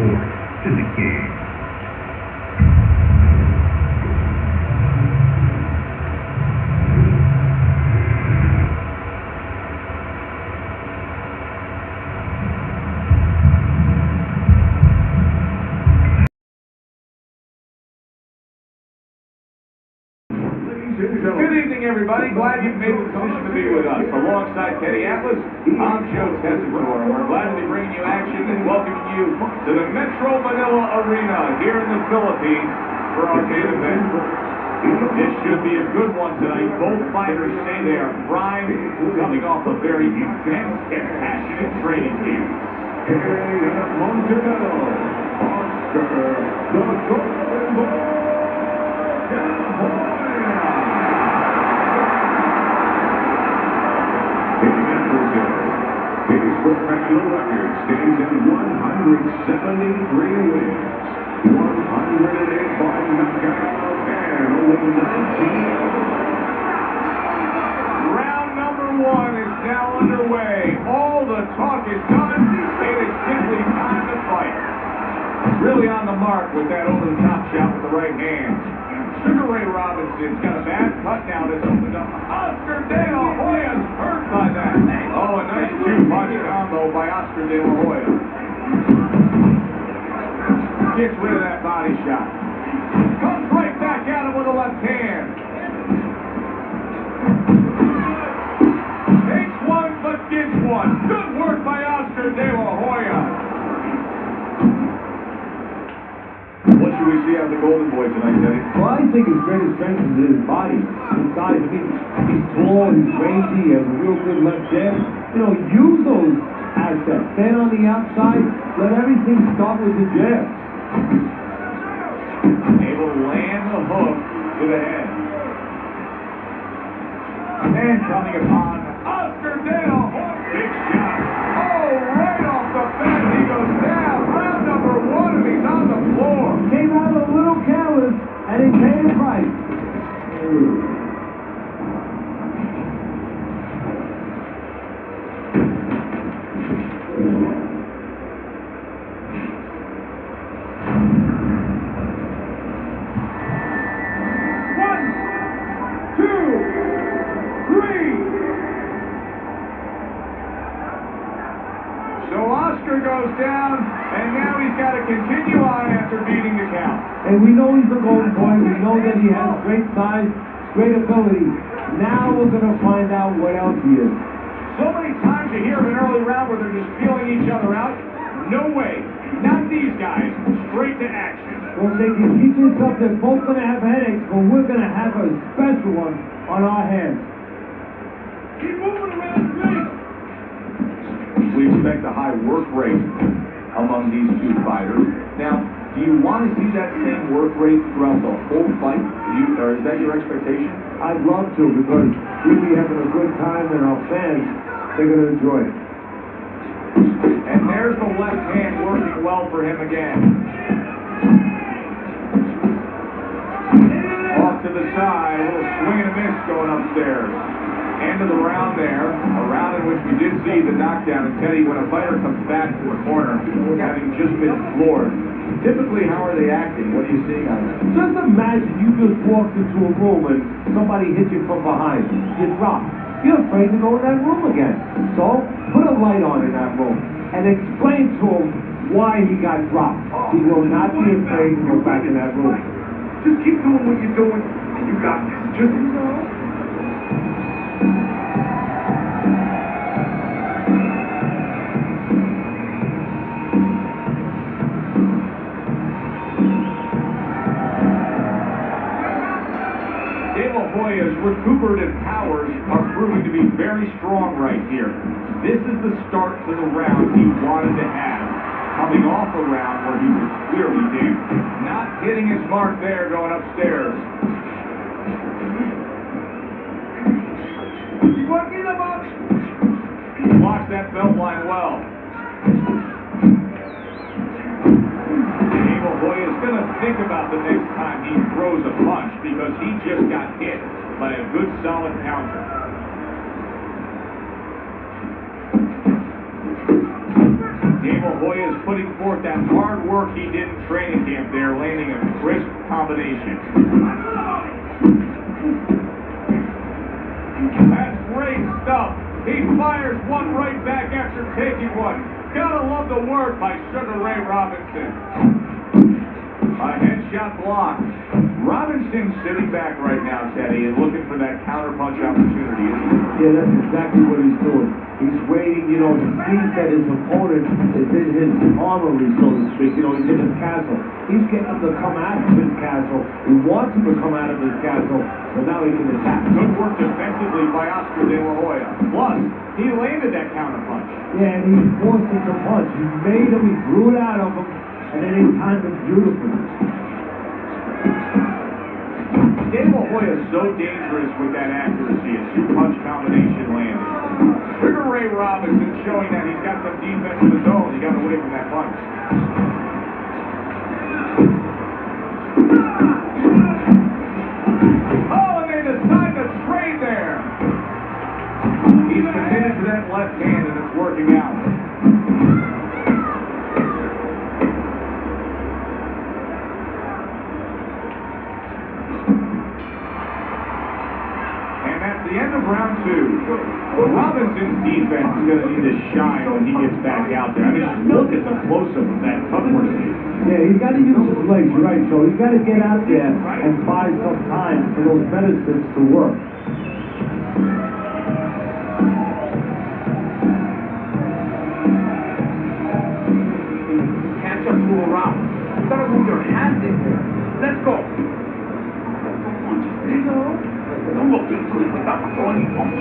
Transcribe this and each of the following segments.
report to the cage. Good evening, everybody. Glad you've made the decision to be with us. Alongside Teddy Atlas, I'm Joe Tessitore. We're glad to be bringing you action and welcoming you to the Metro Manila Arena here in the Philippines for our main event. This should be a good one tonight. Both fighters say they are primed, coming off a very intense and passionate training camp. Oscar, the Golden Boy. His professional record stands at 173 wins, 108 by knockout, and only 19. Round number one is now underway. All the talk is done. It is simply time to fight. Really on the mark with that over-the-top shot with the right hand. Sugar Ray Robinson's got a bad cut now that's opened up. Oscar De La Hoya's hurt by that. Oh, a nice two-punch combo by Oscar De La Hoya. Gets rid of that body shot. Comes right back at him with a left hand. Takes one but gets one. Good work by Oscar De La Hoya. What should we see out of the Golden Boy tonight, Teddy? Well, I think his greatest strength is his body, his size. I mean, he's tall, he's rangy, he has a real good left jab. You know, use those assets. Stand on the outside, let everything start with the jab. Able to land the hook to the head. And coming upon Oscar De La Hoya. Big shot. Oh, right off the bat, he goes down. Round number one, and he's on the floor. Came out a little careless, and he paid a price. One, two, three. So Oscar goes down, and now he's got to continue on after beating the count. And we know he's the Golden Boy. We know that he has great size, great ability. Now we're going to find out what else he is. So many times you hear of an early round where they're just feeling each other out. No way. Not these guys. Straight to action. Well, they can teach us up. They're both going to have headaches, but we're going to have a special one on our hands. Keep moving around the ring. We expect a high work rate among these two fighters. Now, do you want to see that same work rate throughout the whole fight? Or is that your expectation? I'd love to, because we'll be having a good time, and our fans, they're going to enjoy it. And there's the left hand working well for him again. Off to the side, a little swing and a miss going upstairs. End of the round there, a round in which we did see the knockdown. And Teddy, when a fighter comes back to a corner, having just been floored, typically how are they acting? What are you seeing on that? Just imagine you just walked into a room and somebody hit you from behind. You drop. You're afraid to go in that room again. So, put a light on in that room and explain to him why he got dropped. He will not be afraid to go back in that room. Just keep doing what you're doing, and you got this. Just, De La Hoya's recuperative powers are proving to be very strong right here. This is the start to the round he wanted to have, coming off a round where he was clearly damaged. Not hitting his mark there going upstairs. Blocks that belt line well. Hoya is going to think about the next time he throws a punch, because he just got hit by a good solid counter. De La Hoya Hoya is putting forth that hard work he did in training camp there, landing a crisp combination. That's great stuff. He fires one right back after taking one. Gotta love the work by Sugar Ray Robinson. A headshot blocked. Robinson's sitting back right now, Teddy, and looking for that counterpunch opportunity, isn't he? Yeah, that's exactly what he's doing. He's waiting, he sees that his opponent is in his armory, so to speak. He's in his castle. He's getting him to come out of his castle. He wants him to come out of his castle, so now he can attack. Good work defensively by Oscar De La Hoya. Plus, he landed that counterpunch. Yeah, and he forced him to punch. He made him, he drew it out of him, and then he timed it beautifully. De La Hoya is so dangerous with that accuracy, a two-punch combination landing. Sugar Ray Robinson showing that he's got some defense of his own. He got away from that punch. Oh, and they decide to trade there. He's committed to that left hand, and it's working out. The end of round two. Robinson's defense is going to need to shine when he gets back out there. I mean, just look at the close-up of that cover. Yeah, he's got to use his legs, you're right. So he's got to get out there and buy some time for those medicines to work. Can't just move around. You gotta move your hands in there. Let's go. Don't look into it without throwing it punch.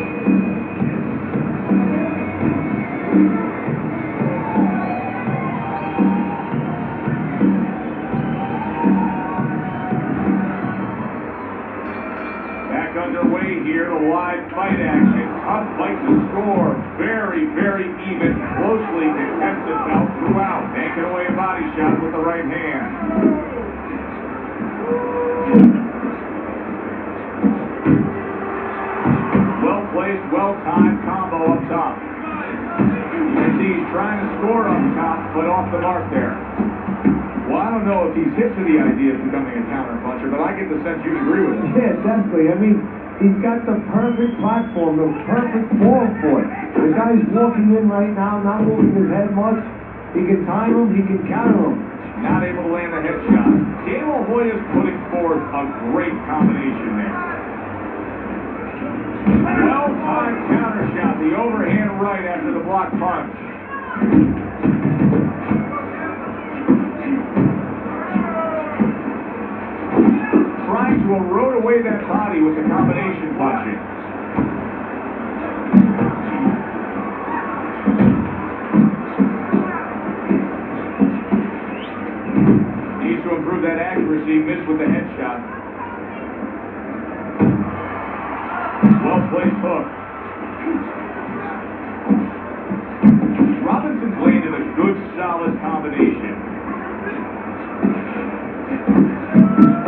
Back underway here, the live fight action. Tough fight to score. Very, very even, closely contested bout throughout. Taking away a body shot with the right hand. Well-placed, well-timed combo up top. You can see he's trying to score up top, but off the mark there. Well, I don't know if he's hip to the idea of becoming a counter-puncher, but I get the sense you agree with it. Yeah, definitely. I mean, he's got the perfect platform, the perfect form for it. The guy's walking in right now, not moving his head much. He can time him, he can counter him. Not able to land a headshot. De La Hoya's putting forth a great combination there. Well-timed counter shot, the overhand right after the block punch. Trying to erode away that body with the combination punching. Needs to improve that accuracy, missed with the headshot. Well-placed hook. Robinson's landed a good, solid combination.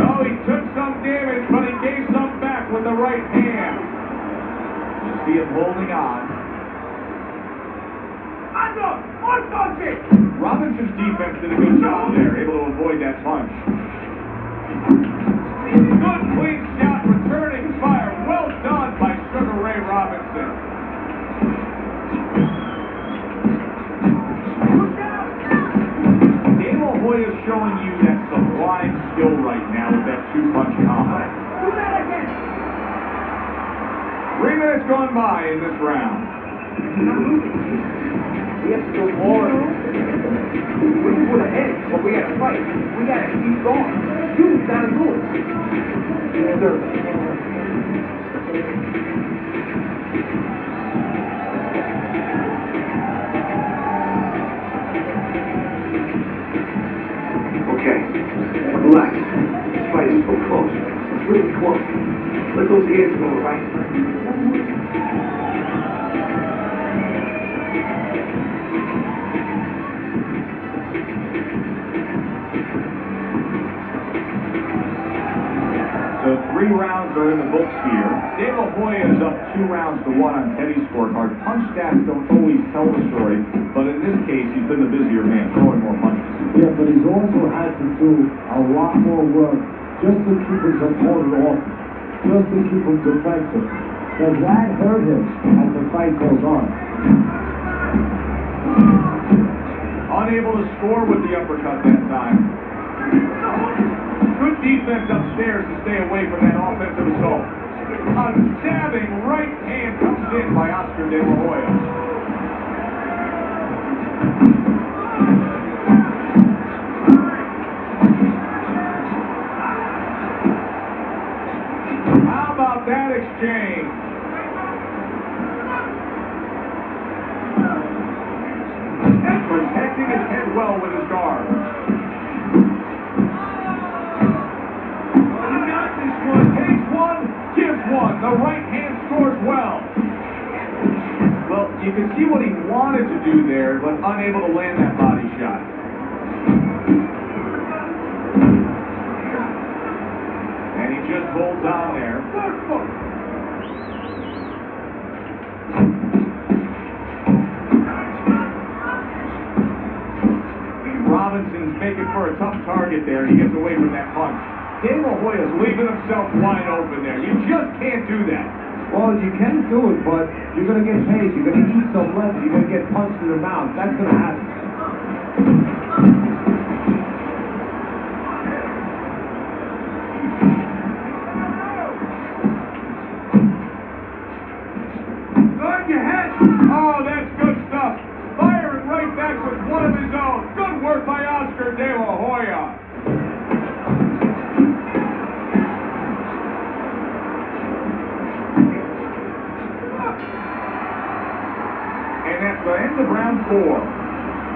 Oh, he took some damage, but he gave some back with the right hand. You see him holding on. Robinson's defense did a good job there, able to avoid that punch. Good, clean shot, returning fire. Well done by Sugar Ray Robinson. De La Hoya's showing you that sublime skill right now with that two-punch combo. Do that again. 3 minutes gone by in this round. We have to do more. We put ahead, but we gotta fight. We gotta keep going. You gotta do it. Yes, sir. Okay, relax. This fight is so close. It's really close. Let those hands go, right? So 3 rounds are in the books here. De La Hoya is up 2-1 on Teddy's scorecard. Punch stats don't always tell the story, but in this case, he's been the busier man, throwing more punches. Yeah, but he's also had to do a lot more work just to keep his opponent off, just to keep him defensive. Does that hurt him as the fight goes on? Unable to score with the uppercut that time. Good defense upstairs to stay away from that offensive assault. A stabbing right hand comes in by Oscar De La Hoya. How about that exchange? And protecting his head well with his guard. The right hand scores well. Well, you can see what he wanted to do there, but unable to land that body shot. And he just holds on there. Robinson's making for a tough target there. He gets away from that punch. De La Hoya's leaving himself wide open there. You just can't do that. Well, you can do it, but you're going to get paid. You're going to eat some less. You're going to get punched in the mouth. That's going to happen. Guard your head. Oh, that's good stuff. Firing right back with one of his own. Good work by Oscar De La Hoya. The end of round 4.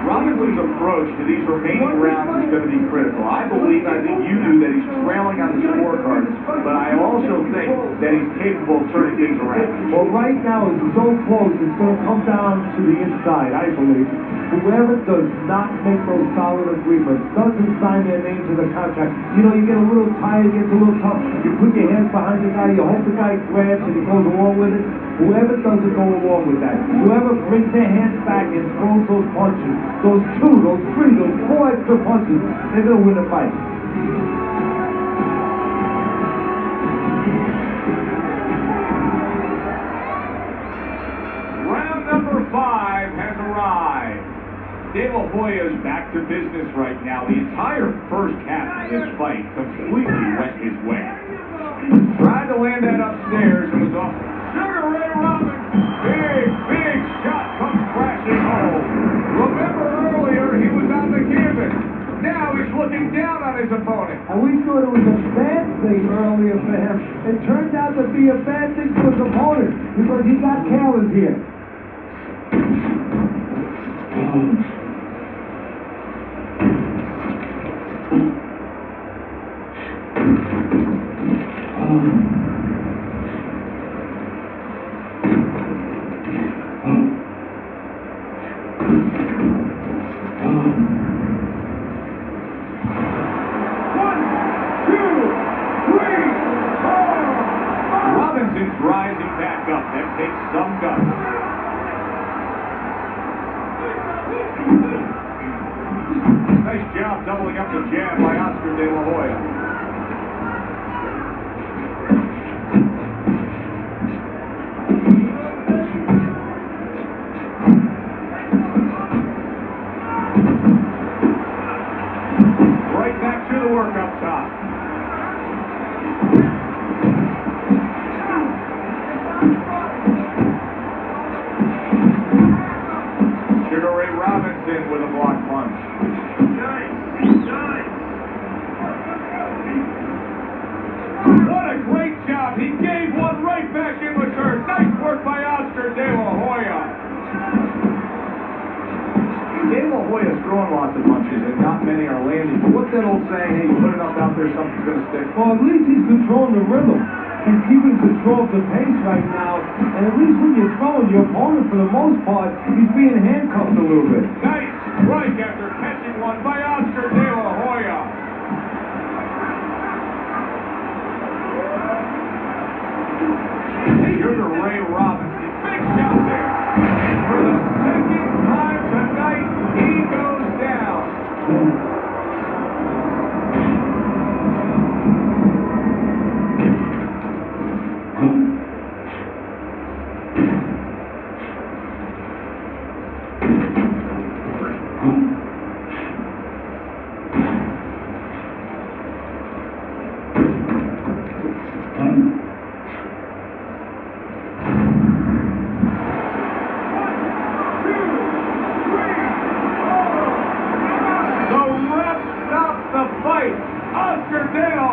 Robinson's approach to these remaining rounds is going to be critical. I think you do that he's trailing on the scorecard, but I also think that he's capable of turning things around. Well, right now, it's so close, it's going to come down to the inside, I believe. Whoever does not make those solid agreements, doesn't sign their name to the contract, you know, you get a little tired, gets a little tough, you put your hands behind the guy, you hope the guy grabs and he goes along with it. Whoever doesn't go along with that, whoever brings their hands back and throws those punches, those 2, those 3, those 4 extra punches, they're going to win the fight. Round number 5 has arrived. De La Hoya's back to business right now. The entire first half of this fight completely went his way. Tried to land that upstairs and was off. Sugar Ray Robinson, big shot comes crashing home. Remember earlier he was on the canvas. Now he's looking down on his opponent. And we thought it was a bad thing earlier for him. It turned out to be a bad thing for his opponent because he got careless here. Robinson's rising back up. That takes some guts. Nice job doubling up the jab by Oscar De La Hoya. Right back to the work up top. Sugar Ray Robinson with a block punch. Nice. What a great job. He gave one right back in return. Nice work by Oscar De La Hoya. De La Hoya's throwing lots of punches and not many are landing. But what's that old saying? Hey, you put enough out there, something's going to stick. Well, at least he's controlling the rhythm. He's keeping control of the pace right now. And at least when you're throwing, your opponent, for the most part, he's being handcuffed a little bit. Nice strike after catching one by Oscar De La Hoya. Sugar Ray Robinson. Big shot there. For the second time tonight, he goes down.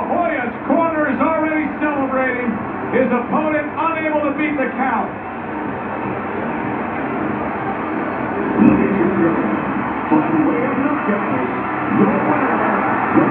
Hoya's corner is already celebrating. His opponent unable to beat the count. Ladies and gentlemen, by way of knockout, the winner, the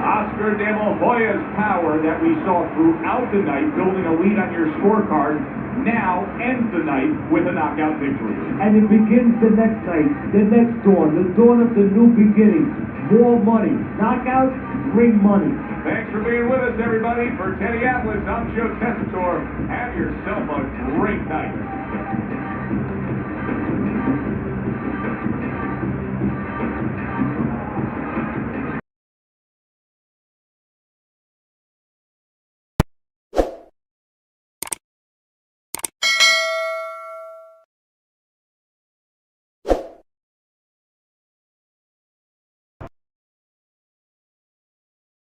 Oscar De La Hoya's power that we saw throughout the night, building a lead on your scorecard, now ends the night with a knockout victory. And it begins the next night, the next dawn, the dawn of the new beginning. More money. Knockouts bring money. Thanks for being with us, everybody. For Teddy Atlas, I'm Joe Tessitore. Have yourself a great night.